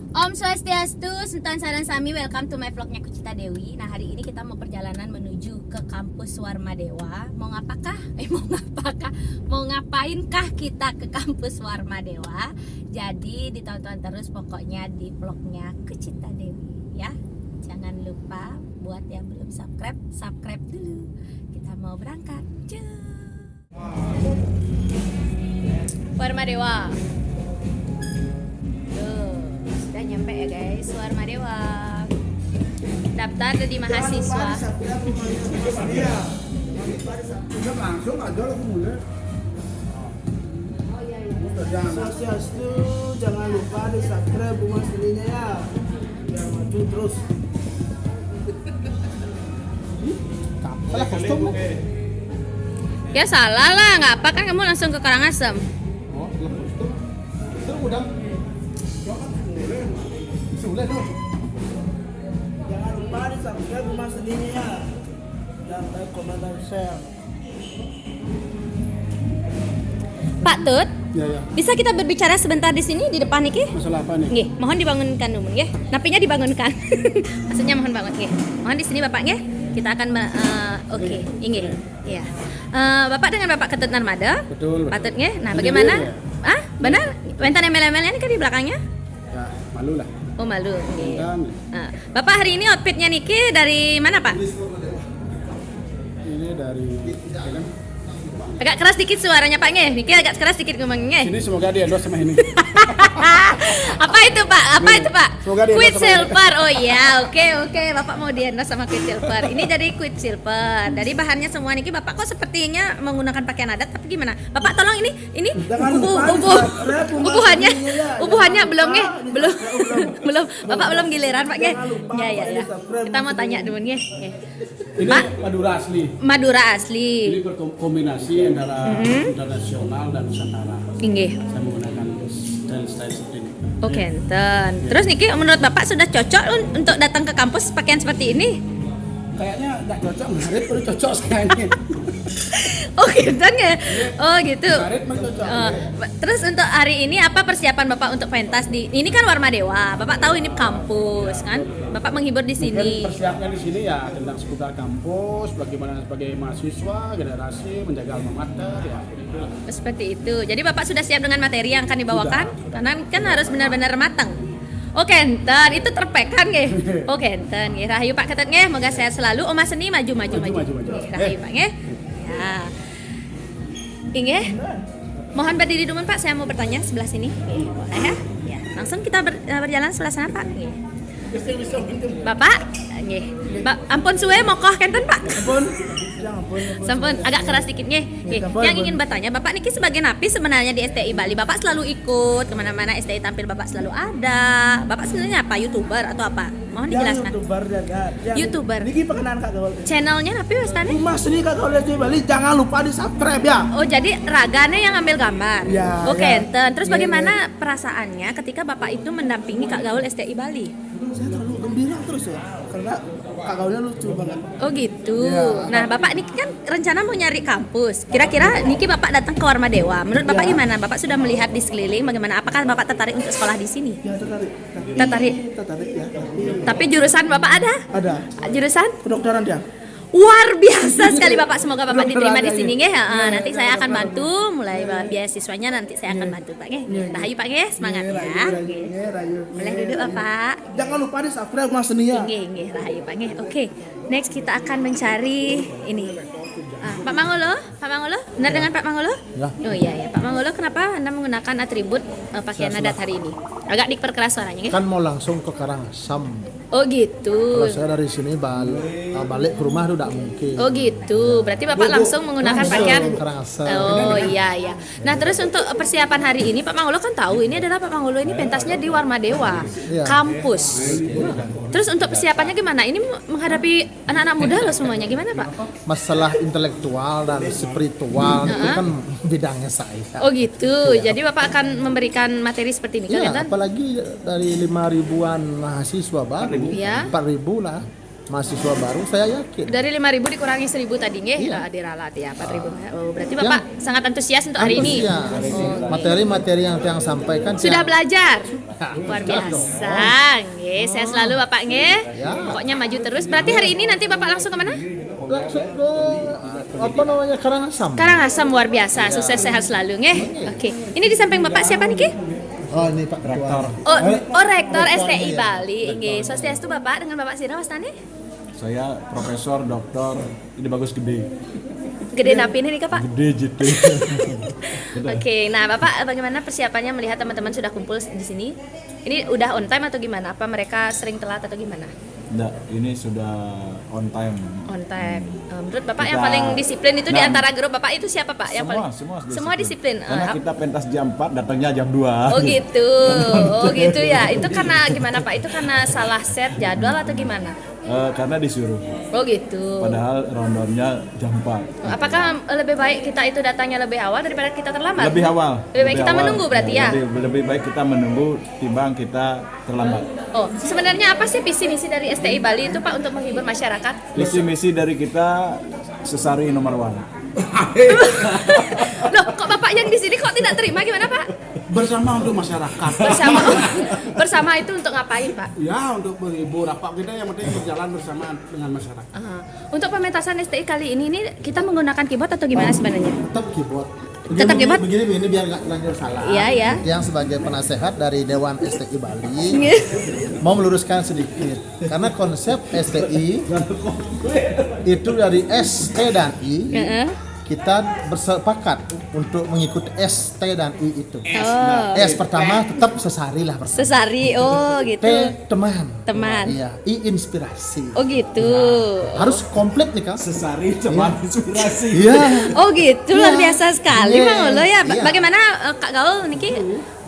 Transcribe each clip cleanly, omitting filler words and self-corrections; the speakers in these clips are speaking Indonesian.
Om Swastiastu, Sultan Saran Sami, welcome to my vlognya Kucita Dewi. Nah, hari ini kita mau perjalanan menuju ke kampus Warma Dewa. Mau ngapainkah kita ke kampus Warma Dewa? Jadi ditonton terus pokoknya di vlognya Kucita Dewi ya. Jangan lupa buat yang belum subscribe dulu. Kita mau berangkat. Warma Dewa. Sudah nyampe ya guys, Warma Dewa. Daftar jadi mahasiswa. Langsung aja lah mulai. Swastiastu, jangan lupa di subscribe bunga selinya ya, biar maju terus. Salah kostum lah. Ya salah lah, nggak apa kan kamu langsung ke Karangasem. Oh, salah kostum. Terus udah. Sudah tuh. Jangan lupa di subscribe bunga selinya ya, dan like, komen, dan share. Pak Tut, Ya ya. bisa kita berbicara sebentar di sini di depan Niki? Masalah apa nih? Nggih, mohon dibangunkan dulu nggih. Napinya dibangunkan. Maksudnya mohon bangun nggih. Mohon di sini Bapak nggih. Kita akan oke, inggih. Iya. Bapak dengan Bapak Ketut Narmada. Betul. Pak Tut nggih. Nah, Sendiri bagaimana? ya? Ah, benar? Wentan ML-ML ini kan di belakangnya? Ya, malu lah. Oh, malu. Nggih. Dan Bapak hari ini outfitnya Niki dari mana, Pak? ini dari kan? Agak keras dikit suaranya Pak nggih. Niki agak keras dikit ngomongnya. Sini semoga dia endorse sama ini. Apa itu Pak? Apa Nih, itu Pak? semoga dia Quid endorse sama silver. Oh iya, oke. Bapak mau di endorse sama Quid silver. Ini jadi Quid silver. Dari bahannya semua niki Bapak kok sepertinya menggunakan pakaian adat tapi gimana? Bapak tolong ini Jangan lupa di subscribe bunga ubuhannya. selinya ya. Ubuhannya Jangan belum lupa nggih? di Belum. subscribe, Belum. Bapak belum giliran Pak nggih. Jangan lupa Ya. di subscribe Kita mau bunga tanya selinya. dulu nggih. Ini Pak. Madura asli. Madura asli. Ini berkombinasi antara internasional dan Nusantara. Nggih. Saya menggunakan style seperti ini. Oke, enten. Terus Niki menurut Bapak sudah cocok untuk datang ke kampus pakaian seperti ini? Kayaknya nggak cocok, Marit baru cocok sekarang. Oh gitu ya? Oh gitu. Marit mah cocok. Terus untuk hari ini apa persiapan Bapak untuk pentas di ini kan Warma Dewa. Bapak tahu ini kampus kan? Bapak menghibur di sini. Mungkin persiapnya di sini ya tentang seputar kampus, bagaimana sebagai mahasiswa, generasi menjaga alma mater ya. Itulah. Seperti itu. Jadi Bapak sudah siap dengan materi yang akan dibawakan? Karena kan harus benar-benar matang. Oke, enten itu terpekan nggih. Oke, enten nggih. Rahayu Pak Ketut nggih, moga sehat selalu. Oma Seni maju. Maju. Nggih, Rahayu Pak nggih. Ya. Nggih. Mohon berdiri dulu Pak, saya mau bertanya sebelah sini. Nggih, boleh ya? Ya, langsung kita berjalan sebelah sana Pak. Nggih. Bapak, nggih. Ampun suwe mokoh kenten Pak. Ampun, jangan ampun. Sampun agak keras dikit nggih. Nggih. Sampun, Yang ampun. ingin bertanya, Bapak niki sebagai napi sebenarnya di STI Bali. Bapak selalu ikut kemana-mana STI tampil, Bapak selalu ada. Bapak sebenarnya apa? YouTuber atau apa? Mohon dijelaskan. YouTuber dan YouTuber. Niki perkenalan Kak Gaul. Channelnya napi Westani? Rumah seni Kak Gaul di Bali, jangan lupa di subscribe ya. Oh jadi raganya yang ambil gambar. Ya, Oke, ya. enten. Terus Iya, bagaimana perasaannya ketika Bapak itu mendampingi Kak Gaul STI Bali? Saya terlalu gembira terus ya, karena Kak Gaulnya lucu banget. Oh gitu. Iya. Nah, Bapak niki kan rencana mau nyari kampus. Kira-kira niki Bapak datang ke Warma Dewa. Menurut Bapak Iya. gimana? Bapak sudah melihat di sekeliling bagaimana? Apakah Bapak tertarik untuk sekolah di sini? Ya tertarik. Tertarik. ya. Tapi jurusan Bapak ada? Ada Jurusan? kedokteran dia. Luar biasa sekali Bapak. Semoga Bapak diterima di sini nggih. Iya, Nanti saya akan iya. bantu mulai beasiswanya nanti saya akan bantu Pak nggih. Rahayu Pak nggih, semangat ya. Rayu. Boleh duduk Bapak. Jangan lupa di subscribe Mas Seni ya. Nggih, Rahayu Pak nggih. Oke. Next kita akan mencari ini. Pak Mangolo, benar dengan Pak Mangolo? Ya. Oh iya, Pak Mangolo, kenapa Anda menggunakan atribut pakaian adat hari ini? Agak diperkeras suaranya, nggih. Kan mau langsung ke Karangasem. Oh gitu. Kalau saya dari sini balik ke rumah itu tidak mungkin. Oh gitu. Berarti Bapak langsung menggunakan Langsung pakaian. Karangasem. Oh iya. Nah terus untuk persiapan hari ini Pak Mangolo kan tahu ini adalah Pak Mangolo ini pentasnya di Warma Dewa Iya. kampus. Terus untuk persiapannya gimana? Ini menghadapi anak-anak muda loh semuanya. Gimana Pak? Masalah intelektual dan spiritual itu kan bidangnya saya. Oh gitu. Jadi Bapak akan memberikan materi seperti ini Iya, kan? apalagi dari 5 ribuan mahasiswa baru, Iya. 4 ribu lah. mahasiswa baru, saya yakin. Dari 5.000 dikurangi 1.000 tadi nggih, Iya. diralat ya 4.000. Oh, berarti Bapak sangat antusias untuk hari ini. Antusias. Oh, Materi-materi yang sampaikan sudah yang- belajar. Luar biasa. Nggih, saya selalu Bapak nggih. Ya. Pokoknya maju terus. Berarti hari ini nanti Bapak langsung ke mana? langsung ke apa namanya Karangasem. Karangasem, luar biasa. Sukses sehat selalu nggih. Oke. Ini di samping Bapak siapa niki? Oh ini Pak Rektor. Oh, Rektor STI Bali. Nggih. Swastiastu Bapak dengan Bapak Sira wastane? Saya Profesor Doktor ini bagus gede. Gede napi ini nih Pak. Gede JT. Oke, nah Bapak bagaimana persiapannya melihat teman-teman sudah kumpul di sini? Ini udah on time atau gimana? Apa mereka sering telat atau gimana? Enggak, ini sudah on time. On time. Menurut Bapak Kita- yang paling disiplin itu di Nah, antara grup Bapak itu siapa Pak? Yang paling Semua disiplin. Karena kita pentas jam 4, datangnya jam 2. Oh gitu. Oh gitu ya. Itu karena gimana Pak? Itu karena salah set jadwal atau gimana? Karena disuruh. Oh gitu. Padahal rondonnya jam 4. Apakah lebih baik kita itu datangnya lebih awal daripada kita terlambat? Lebih awal. Lebih baik kita awal. menunggu berarti ya? Lebih baik kita menunggu timbang kita terlambat. Oh, sebenarnya apa sih visi misi dari STI Bali itu Pak untuk menghibur masyarakat? Visi misi dari kita sesari nomor 1. Loh, kok Bapak yang di sini kok tidak terima gimana Pak? Bersama untuk masyarakat. Bersama itu untuk ngapain Pak? Ya, untuk menghibur apa kita yang penting berjalan bersama dengan masyarakat. Untuk pementasan STI kali ini kita menggunakan keyboard atau gimana sebenarnya? Tetap keyboard. Tetap keyboard? Begini biar nggak lanjut salah. Iya, ya. Yang sebagai penasehat dari Dewan STI Bali mau meluruskan sedikit karena konsep STI itu dari S, T dan I. Kita bersepakat untuk mengikuti S, T dan I itu. Oh, S pertama tetap sesari lah pertama. sesari. Oh, T gitu. teman. Teman. Iya, I inspirasi. Oh, gitu. Harus komplit nih Kang. Sesari teman inspirasi. Iya. Oh, gitu. Luar biasa sekali Iya. Bang Olo ya. Iya. Bagaimana Kak Gaul niki?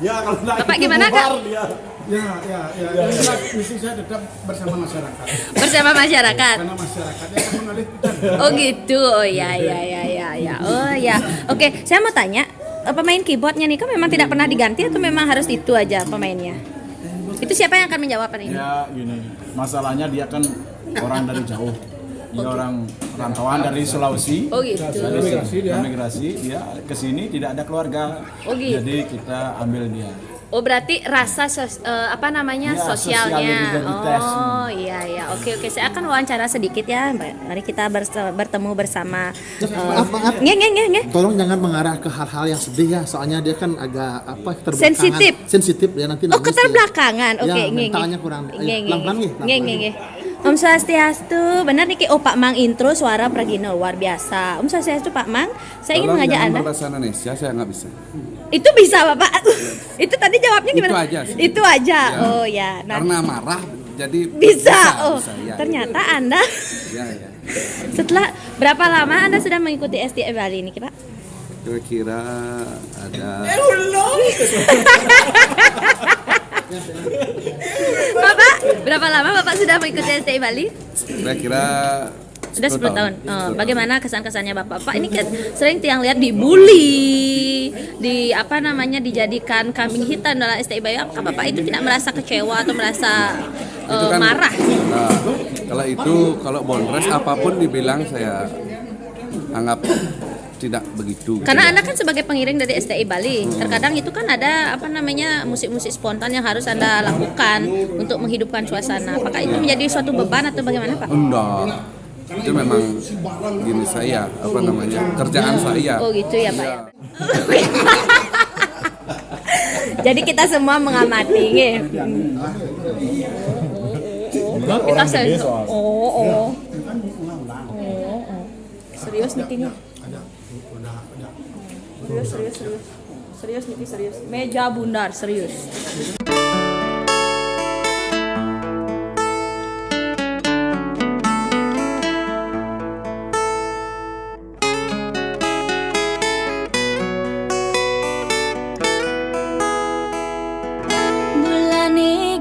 Ya kalau enggak Bapak itu gimana, Kak? bubar dia. Ya. Misi saya tetap bersama masyarakat. Bersama masyarakat. Karena masyarakatnya akan mengalir kita. Oh, gitu. Oh, ya. Oh, ya. Oke, saya mau tanya, pemain keyboardnya nih kan memang tidak pernah diganti atau memang harus itu aja pemainnya? Itu siapa yang akan menjawab ini? Ya gini, masalahnya dia kan orang dari jauh. Dia orang rantauan dari Sulawesi. Oh, gitu. Dari migrasi dia ke sini tidak ada keluarga. Oh, gitu. Jadi kita ambil dia. Oh, berarti rasa Ya, sosialnya. sosialnya juga dites. Oh, iya. Oke. Saya akan wawancara sedikit ya. Mari kita bertemu bersama. Maaf. Nge. Tolong jangan mengarah ke hal-hal yang sedih ya, soalnya dia kan agak terbelakangan. Sensitif. Sensitif ya nanti Oh, nangis keterbelakangan. dia. Oke, Ya, mentalnya kurang. Pelan-pelan nih. Nge. Om Swastiastu, benar nih Ki. Oh, Pak Mang intro suara Pragino luar biasa. Om Swastiastu Pak Mang, saya ingin mengajak Anda. Bahasa Indonesia saya nggak bisa. Itu bisa Bapak. Itu tadi jawabnya gimana? Itu aja sih. Itu aja. Ya. Oh ya. Nah, Karena marah jadi bisa. Oh, ya. ternyata Anda Ya. setelah berapa lama Anda sudah mengikuti STI Bali ini, Pak? Kira-kira ada Bapak, berapa lama Bapak sudah mengikuti STI Bali? kira-kira Sudah 10 tahun. Oh, bagaimana kesan-kesannya Bapak? Pak, ini kan sering tiang lihat dibully, dijadikan kambing hitam dalam STI Bali. Apakah Bapak itu tidak merasa kecewa atau merasa itu kan marah? nah, kalau bondres apapun dibilang saya anggap tidak begitu. Karena Anda kan sebagai pengiring dari STI Bali, terkadang itu kan ada musik-musik spontan yang harus Anda lakukan untuk menghidupkan suasana. Apakah itu menjadi suatu beban atau bagaimana, Pak? Enggak. Itu memang gini kerjaan saya. Oh gitu ya, Pak. Ya? Jadi kita semua mengamati, nggih. Kita sensor. Oh. Serius nih ini. Serius nih, serius. Meja bundar, serius.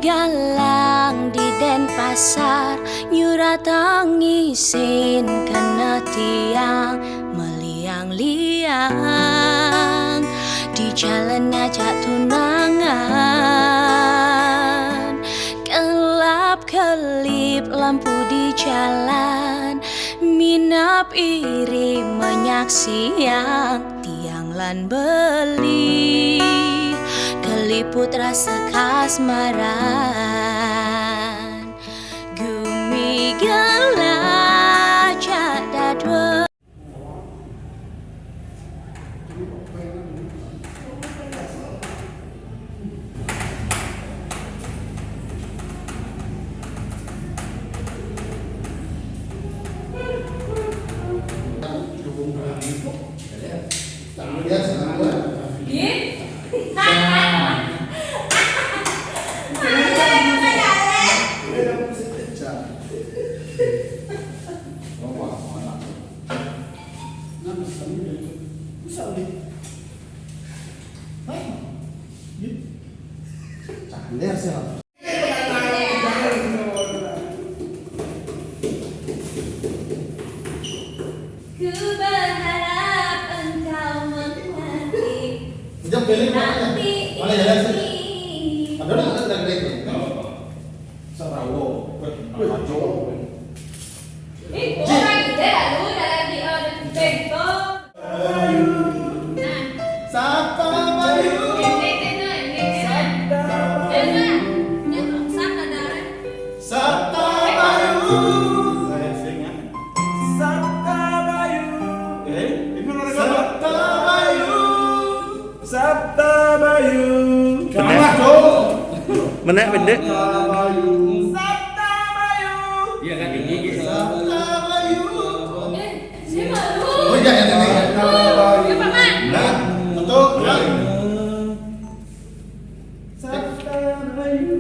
Galang di Denpasar nyurat tangisin kena tiang meliang-liang di jalan ngajak tunangan kelap kelip kedip lampu di jalan, minap iri menyaksian tiang lan beli, keliput rasa kasmaran, gumigala jadadwa. Lihat sih. Ku berharap engkau mengerti Jom pilih mana? nanti Mana jalan sih? ini. Ada orang ada gede. Sarawo, Paco. Itu orang ide lalu dalam di bengkok. Nah, Sapa Bayu. Sapa Bayu. Sabta Bayu. Kalah tuh. Menek benda. Sapa Bayu. Sabta Bayu. Iya kan ini. Sapa Bayu. siapa Oh lu? iya ya ini. Ya, Paman. Nah, untuk ya. Sabta Bayu.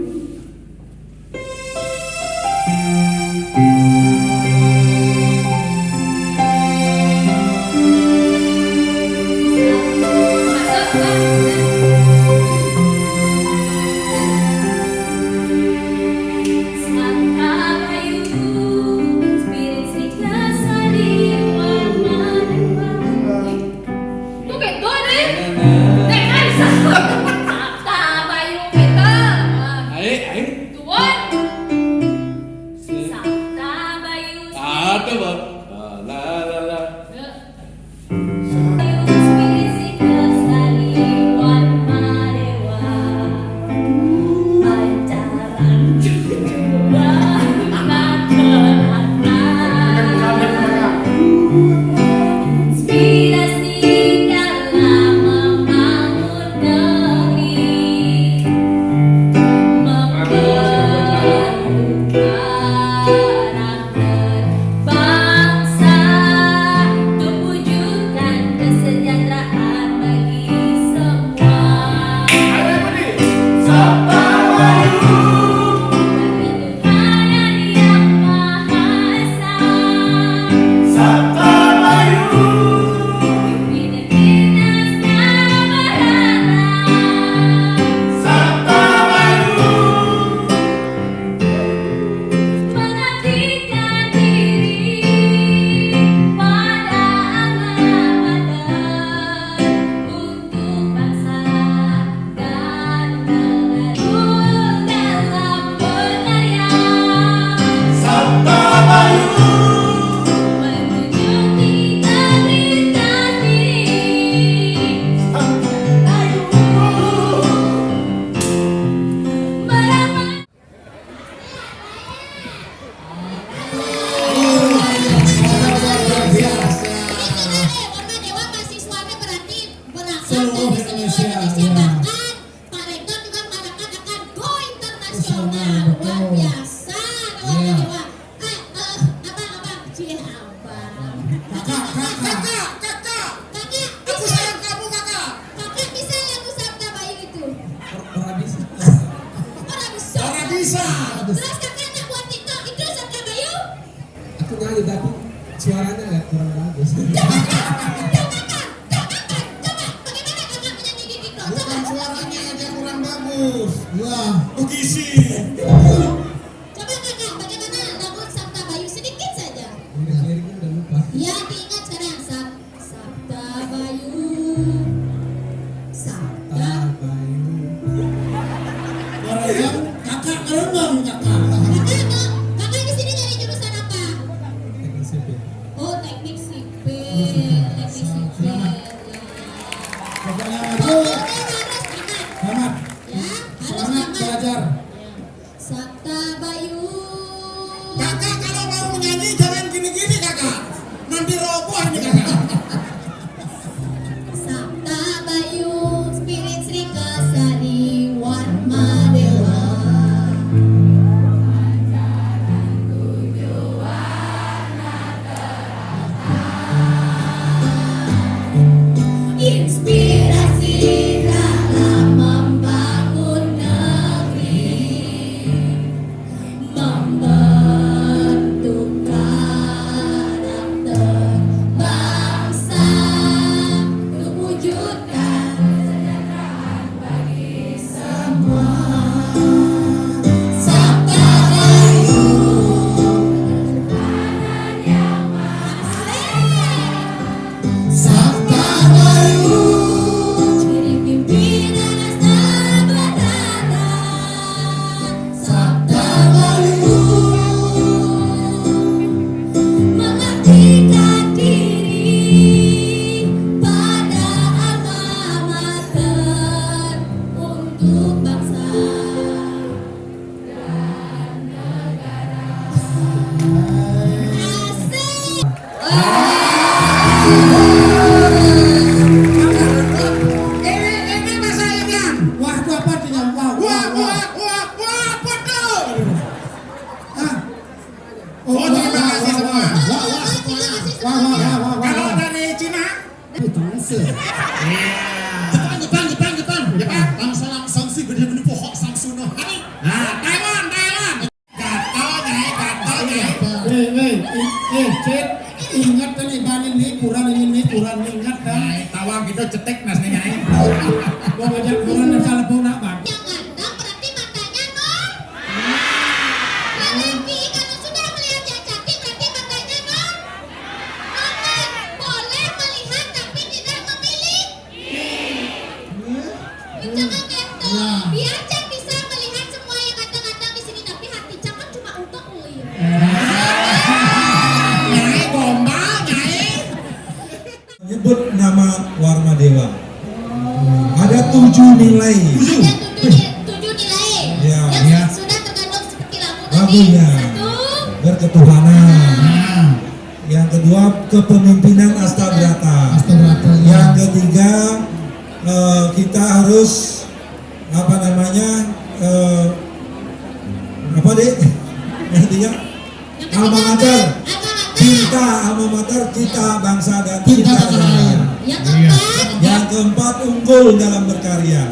Masuk, Santa Bayu, spirit si kasari warna dewa. Tuh kayak gue deh. Nek Kaisa. Santa Bayu kita. Ayo. Tuan. Santa Bayu. Ada bang. La. Spirit si kasari warna dewa. Pacaran juga inspirasi dalam membangun negeri, memperlukan karakter bangsa untuk wujudkan kesejahteraan bagi semua. Sapa Bayu. Tuhan yang Maha Esa, Sapa Bayu. pimpin kita berharap. Sapa Bayu. Mengabdikan diri pada amanat untuk bangsa dan negara dalam berkarya, Sapa Bayu. menjunjung integritas diri, merawat. Karena Dewa mahasiswanya berarti berangkat dari seluruh Indonesia, bahkan Pak Rektor juga mengatakan akan go internasional. Luar biasa Dewa. Abang, cie abang. Kakak, aku sayang kamu kakak. Kakak bisa lagu Sabta Bayu itu? Orang bisa. Terus kakak nak buat TikTok itu Sabta Bayu? Aku nyanyi tapi suaranya agak kurang bagus. Coba bagaimana kakak menyanyi di TikTok? Coba. Suaranya aja kurang bagus. Wah. Coba kakak, bagaimana lagu Sabta Bayu sedikit saja? Liriknya udah lupa. Ya diingat sekarang Sabta Bayu. Sabta. Bayu. Kakak kerenang kakak. Kakak bisa Sabta Bayu. Kakak kalau mau menyanyi jangan gini-gini kakak. Nanti roboh ini kakak. Sabta Bayu, Spirit Sri Kasari, Warma Dewa. Inspirasi dalam membangun negeri, membentuk karakter bangsa, untuk wujudkan kesejahteraan bagi semua. Sabta Bayu, Sabta Bayu, ciri pimpinan yang berada. Sabta Bayu, mengabdikan diri pada alma mater untuk bangsa dan negara. Asik. Ini masalahnya. Wah, itu apa artinya? Wah, apa tuh? Hah? Oh, terima kasih semua. Kalau dari Cina? Jepang. Langsung sih bener-bener pohon Samsuno. Taiwan. Gato, nyai. Cek, ingat kan iban ini kurang ingat kan? Tawang gitu cetek nas nyai. Gua ngajak kurang dan salah pun nak bang. Yang ganteng berarti matanya non. Yang Levi kalau sudah melihat yang cantik berarti matanya non. Non boleh melihat tapi tidak memilih. Jangan gitu. Biar Cang bisa melihat semua yang ganteng-ganteng di sini tapi hati Cang kan cuma untuk lihat. Nyai gombal, nyai. Menyebut nama Warma Dewa. Ada 7 nilai. Ada 7 nilai Ya, yang ya. sudah terkandung seperti lagu tadi. Lagunya. Satu. Berketuhanan. Yang kedua, kepemimpinan Astabrata. Yang ketiga, kita harus apa namanya? Apa deh? Yang ketiga, alma mater. Cinta alma mater, cinta bangsa dan cinta tanah air. Yang keempat. Yang keempat, unggul dalam berkarya.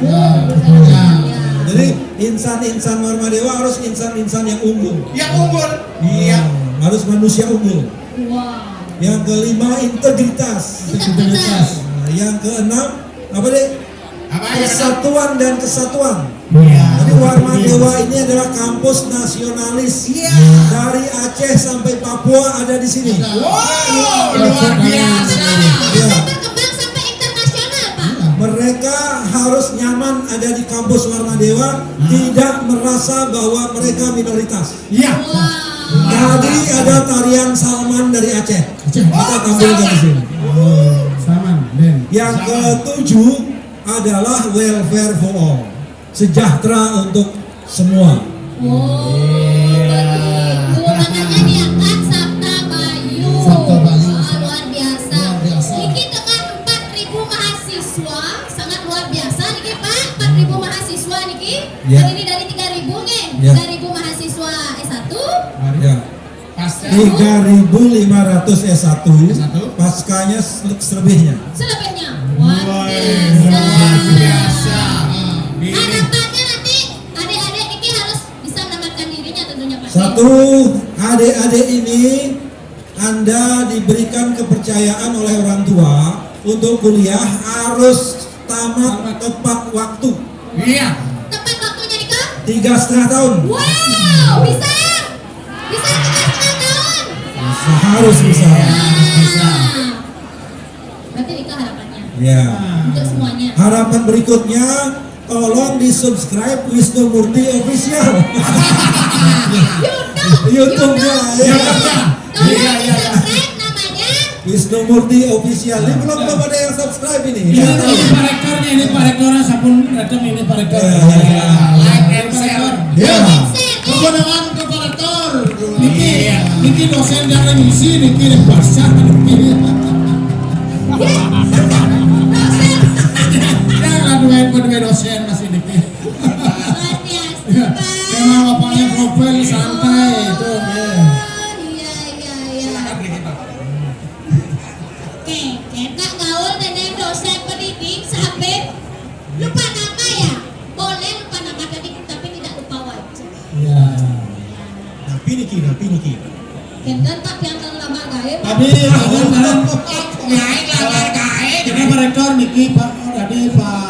Jadi insan-insan Warma Dewa harus insan-insan yang unggul. Yang unggul. Iya, harus manusia unggul. Wow. Yang kelima, integritas. Integritas. Nah, yang keenam, apa deh? Apa ya? Kesatuan dan kesatuan. Jadi Warma Dewa ini adalah kampus nasionalis. Dari Aceh sampai Papua ada di sini. Wow, luar biasa. Ya. Berkembang sampai internasional, Pak. Mereka harus nyaman ada di kampus Warma Dewa, tidak merasa bahwa mereka minoritas. Iya. Wow. Tadi ada tarian Salman dari Aceh. Kita tampilkan di sini. Yang ketujuh adalah welfare for all, sejahtera untuk semua. Oh, begitu. Makanya diangkat Sabta Bayu. Wah, luar biasa. Niki dengan 4.000 mahasiswa, sangat luar biasa Niki Pak. 4.000 mahasiswa Niki. Ya. Tadi ini dari 3.000 nih. Ya. 3.000 mahasiswa S1. Ya. 3.500 S1, paskanya selebihnya. Selebihnya. Luar biasa. Harapannya nanti adik-adik Niki harus bisa mendapatkan dirinya tentunya Pak. Satu, adik-adik ini Anda diberikan kepercayaan oleh orang tua untuk kuliah harus tamat tepat waktu. Iya. Tepat waktunya Nika? 3,5 tahun. Wow, bisa? Bisa 3,5 tahun? Harus bisa. Berarti Nika harapannya Ya. untuk semuanya. Harapan berikutnya, tolong di subscribe Wisnu Murti Official. YouTube-nya. Ya. Tolong di-subscribe namanya. Wisnu Murti Official. Ini belum ada yang subscribe ini. Ini Pak Rektornya, ini Pak Rektornya, sabun rektor ini Pak Rektor. Ya. Like and share. Ya. Like and share. dengan Kepala Rektor. Niki dosen yang ngisi, Niki yang basah, Niki. Jangan dua dosen masih Niki. Luar biasa. Memang bapaknya profil santai itu. Iya. Kek gaul nenek dosen pendidik sampai lupa nama ya. Boleh lupa nama tadi tapi tidak lupa wajah. Iya. Tapi Niki. Kenten tak yang lama gaib. Tapi dalam jadi Pak Rektor Niki Pak tadi Pak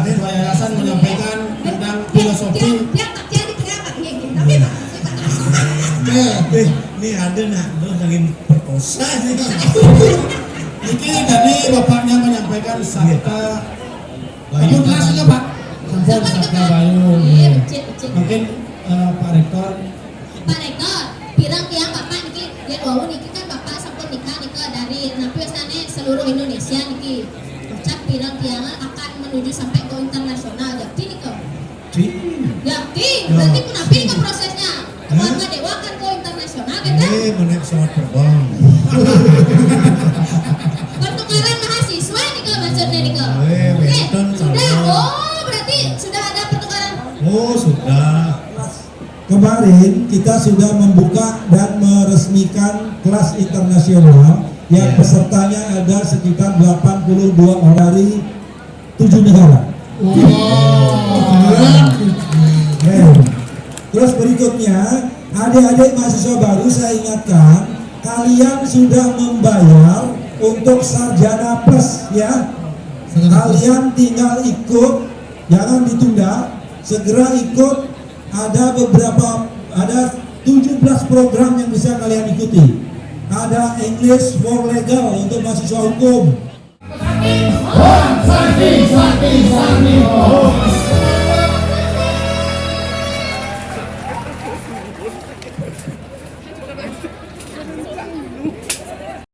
Ketua Yayasan menyampaikan tentang filosofi. Dia tak jadi teriak gitu. Tapi Ini ada nak lagi perkosa nih. Niki tadi bapaknya menyampaikan sabda Bayu kelasnya Pak. Sampun sabda Bayu. Mungkin Pak Rektor. Pak Rektor, pirang tiang bapak niki lihat wau niki kan bapak sampun nikah dari napi sana seluruh Indonesia niki. Ucap pirang tiang akan menuju sampai ke internasional. Yakti nika. Yakti, berarti pun api nika prosesnya. Keluarga dewa kan ke internasional kan? Menaik pesawat terbang. Pertukaran mahasiswa nika maksudnya nika. Sudah. Oh, berarti sudah ada pertukaran. Oh sudah. Kemarin kita sudah membuka dan meresmikan kelas internasional yang pesertanya ada sekitar 82 orang dari 7 negara. Terus berikutnya, adik-adik mahasiswa baru saya ingatkan, kalian sudah membayar untuk sarjana plus ya. Kalian tinggal ikut, jangan ditunda, segera ikut. Ada 17 program yang bisa kalian ikuti. Ada English for Legal untuk mahasiswa hukum.